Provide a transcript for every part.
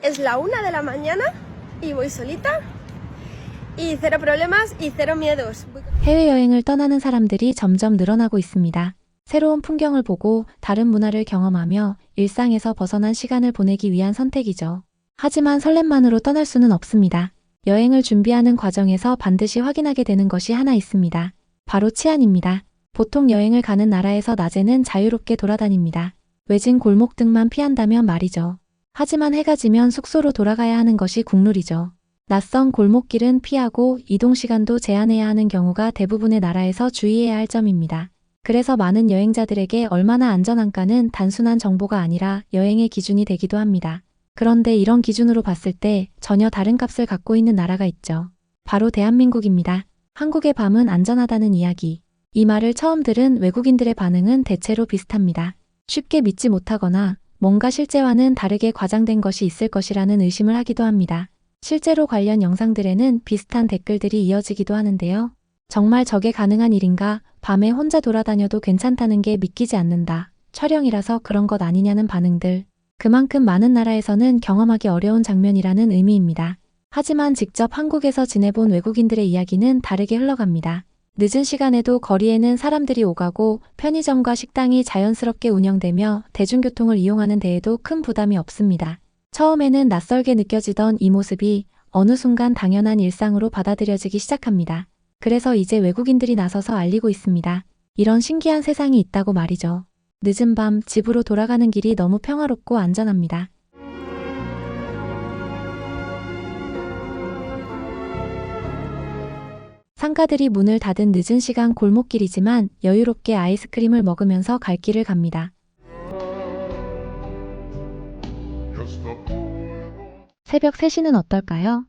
Es la 1 de la mañana y voy solita y cero problemas y cero miedos. 해외여행을 떠나는 사람들이 점점 늘어나고 있습니다. 새로운 풍경을 보고 다른 문화를 경험하며 일상에서 벗어난 시간을 보내기 위한 선택이죠. 하지만 설렘만으로 떠날 수는 없습니다. 여행을 준비하는 과정에서 반드시 확인하게 되는 것이 하나 있습니다. 바로 치안입니다. 보통 여행을 가는 나라에서 낮에는 자유롭게 돌아다닙니다. 외진 골목 등만 피한다면 말이죠. 하지만 해가 지면 숙소로 돌아가야 하는 것이 국룰이죠. 낯선 골목길은 피하고 이동 시간도 제한해야 하는 경우가 대부분의 나라에서 주의해야 할 점입니다. 그래서 많은 여행자들에게 얼마나 안전한가는 단순한 정보가 아니라 여행의 기준이 되기도 합니다. 그런데 이런 기준으로 봤을 때 전혀 다른 값을 갖고 있는 나라가 있죠. 바로 대한민국입니다. 한국의 밤은 안전하다는 이야기. 이 말을 처음 들은 외국인들의 반응은 대체로 비슷합니다. 쉽게 믿지 못하거나 뭔가 실제와는 다르게 과장된 것이 있을 것이라는 의심을 하기도 합니다. 실제로 관련 영상들에는 비슷한 댓글들이 이어지기도 하는데요. 정말 저게 가능한 일인가? 밤에 혼자 돌아다녀도 괜찮다는 게 믿기지 않는다. 촬영이라서 그런 것 아니냐는 반응들. 그만큼 많은 나라에서는 경험하기 어려운 장면이라는 의미입니다. 하지만 직접 한국에서 지내본 외국인들의 이야기는 다르게 흘러갑니다. 늦은 시간에도 거리에는 사람들이 오가고 편의점과 식당이 자연스럽게 운영되며 대중교통을 이용하는 데에도 큰 부담이 없습니다. 처음에는 낯설게 느껴지던 이 모습이 어느 순간 당연한 일상으로 받아들여지기 시작합니다. 그래서 이제 외국인들이 나서서 알리고 있습니다. 이런 신기한 세상이 있다고 말이죠. 늦은 밤 집으로 돌아가는 길이 너무 평화롭고 안전합니다. 상가들이 문을 닫은 늦은 시간 골목길이지만 여유롭게 아이스크림을 먹으면서 갈 길을 갑니다. 새벽 3시는 어떨까요?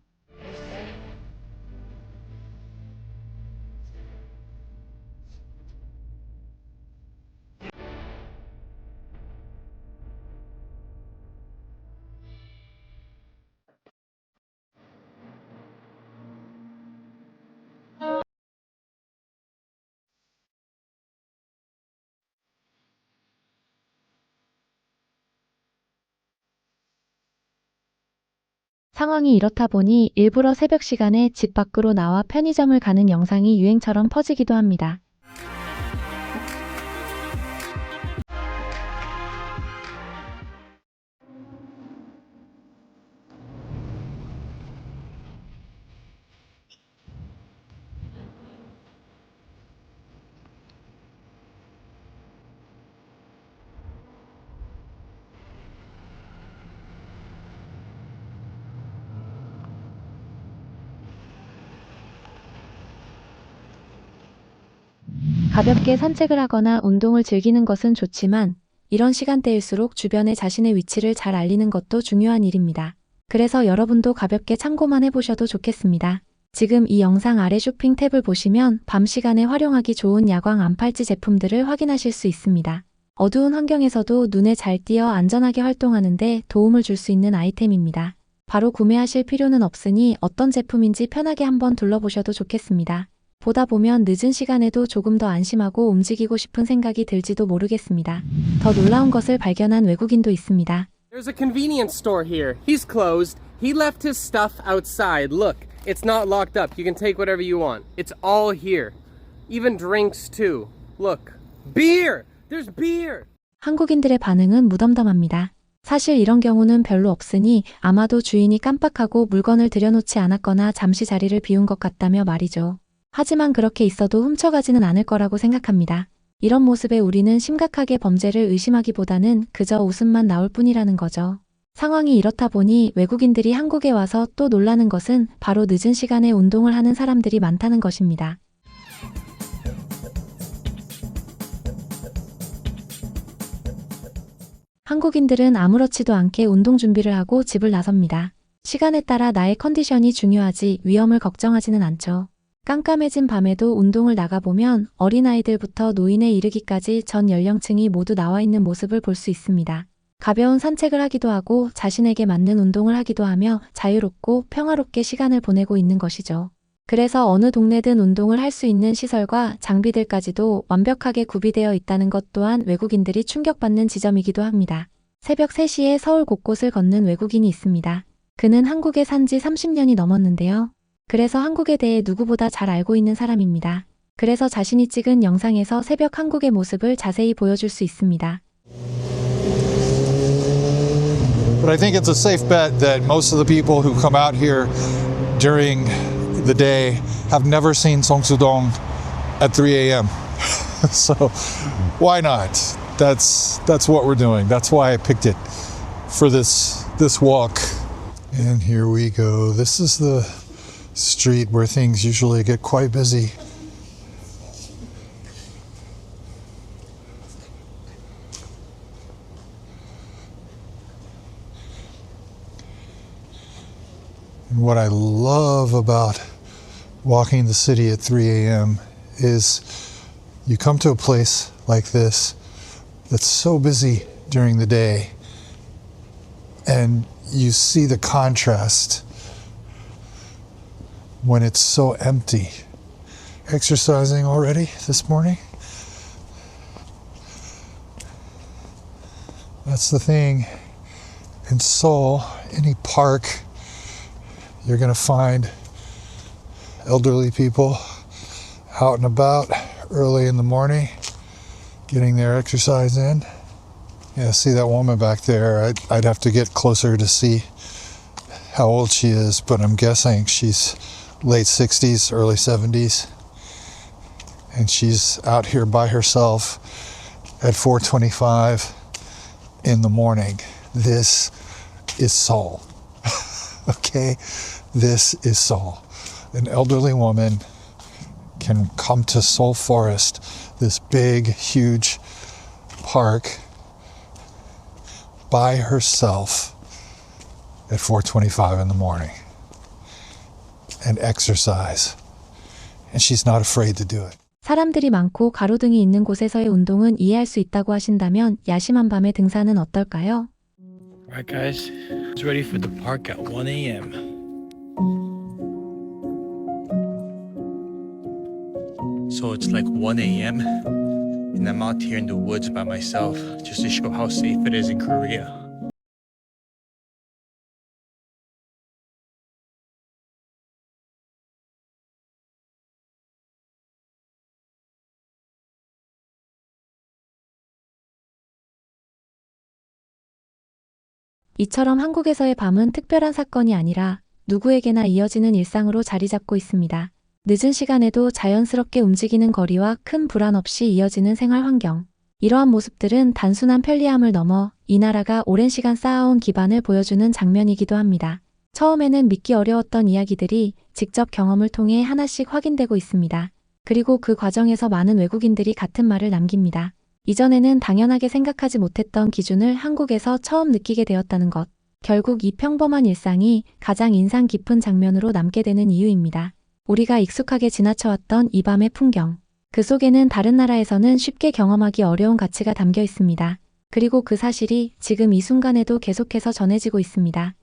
상황이 이렇다 보니 일부러 새벽 시간에 집 밖으로 나와 편의점을 가는 영상이 유행처럼 퍼지기도 합니다. 가볍게 산책을 하거나 운동을 즐기는 것은 좋지만 이런 시간대일수록 주변에 자신의 위치를 잘 알리는 것도 중요한 일입니다. 그래서 여러분도 가볍게 참고만 해보셔도 좋겠습니다. 지금 이 영상 아래 쇼핑 탭을 보시면 밤 시간에 활용하기 좋은 야광 안팔찌 제품들을 확인하실 수 있습니다. 어두운 환경에서도 눈에 잘 띄어 안전하게 활동하는 데 도움을 줄 수 있는 아이템입니다. 바로 구매하실 필요는 없으니 어떤 제품인지 편하게 한번 둘러보셔도 좋겠습니다. 보다 보면 늦은 시간에도 조금 더 안심하고 움직이고 싶은 생각이 들지도 모르겠습니다. 더 놀라운 것을 발견한 외국인도 있습니다. There's a convenience store here. He's closed. He left his stuff outside. Look, it's not locked up. You can take whatever you want. It's all here. Even drinks too. Look. Beer! There's beer! 한국인들의 반응은 무덤덤합니다. 사실 이런 경우는 별로 없으니 아마도 주인이 깜빡하고 물건을 들여놓지 않았거나 잠시 자리를 비운 것 같다며 말이죠. 하지만 그렇게 있어도 훔쳐가지는 않을 거라고 생각합니다. 이런 모습에 우리는 심각하게 범죄를 의심하기보다는 그저 웃음만 나올 뿐이라는 거죠. 상황이 이렇다 보니 외국인들이 한국에 와서 또 놀라는 것은 바로 늦은 시간에 운동을 하는 사람들이 많다는 것입니다. 한국인들은 아무렇지도 않게 운동 준비를 하고 집을 나섭니다. 시간에 따라 나의 컨디션이 중요하지 위험을 걱정하지는 않죠. 깜깜해진 밤에도 운동을 나가보면 어린아이들부터 노인에 이르기까지 전 연령층이 모두 나와 있는 모습을 볼 수 있습니다. 가벼운 산책을 하기도 하고 자신에게 맞는 운동을 하기도 하며 자유롭고 평화롭게 시간을 보내고 있는 것이죠. 그래서 어느 동네든 운동을 할 수 있는 시설과 장비들까지도 완벽하게 구비되어 있다는 것 또한 외국인들이 충격받는 지점이기도 합니다. 새벽 3시에 서울 곳곳을 걷는 외국인이 있습니다. 그는 한국에 산 지 30년이 넘었는데요. 그래서 한국에 대해 누구보다 잘 알고 있는 사람입니다. 그래서 자신이 찍은 영상에서 새벽 한국의 모습을 자세히 보여줄 수 있습니다. But I think it's a safe bet that most of the people who come out here during the day have never seen Seongsu-dong at 3 a.m. So why not? That's what we're doing. That's why I picked it for this walk. And here we go. This is the street where things usually get quite busy. And what I love about walking the city at 3 a.m. is you come to a place like this that's so busy during the day, and you see the contrast when it's so empty. Exercising already this morning? That's the thing. In Seoul, any park, you're going to find elderly people out and about early in the morning, getting their exercise in. Yeah, see that woman back there? I'd have to get closer to see how old she is, but I'm guessing she's late 60s, early 70s. And she's out here by herself at 4:25 in the morning. This is Seoul. Okay? This is Seoul. An elderly woman can come to Seoul Forest, this big, huge park, by herself at 4:25 in the morning and exercise. And she's not afraid to do it. 사람들이 많고 가로등이 있는 곳에서의 운동은 이해할 수 있다고 하신다면 야심한 밤의 등산은 어떨까요? Alright guys, it's ready for the park at 1 a.m. So it's like 1 a.m. and I'm out here in the woods by myself just to show how safe it is in Korea. 이처럼 한국에서의 밤은 특별한 사건이 아니라 누구에게나 이어지는 일상으로 자리 잡고 있습니다. 늦은 시간에도 자연스럽게 움직이는 거리와 큰 불안 없이 이어지는 생활 환경. 이러한 모습들은 단순한 편리함을 넘어 이 나라가 오랜 시간 쌓아온 기반을 보여주는 장면이기도 합니다. 처음에는 믿기 어려웠던 이야기들이 직접 경험을 통해 하나씩 확인되고 있습니다. 그리고 그 과정에서 많은 외국인들이 같은 말을 남깁니다. 이전에는 당연하게 생각하지 못했던 기준을 한국에서 처음 느끼게 되었다는 것. 결국 이 평범한 일상이 가장 인상 깊은 장면으로 남게 되는 이유입니다. 우리가 익숙하게 지나쳐왔던 이 밤의 풍경. 그 속에는 다른 나라에서는 쉽게 경험하기 어려운 가치가 담겨 있습니다. 그리고 그 사실이 지금 이 순간에도 계속해서 전해지고 있습니다.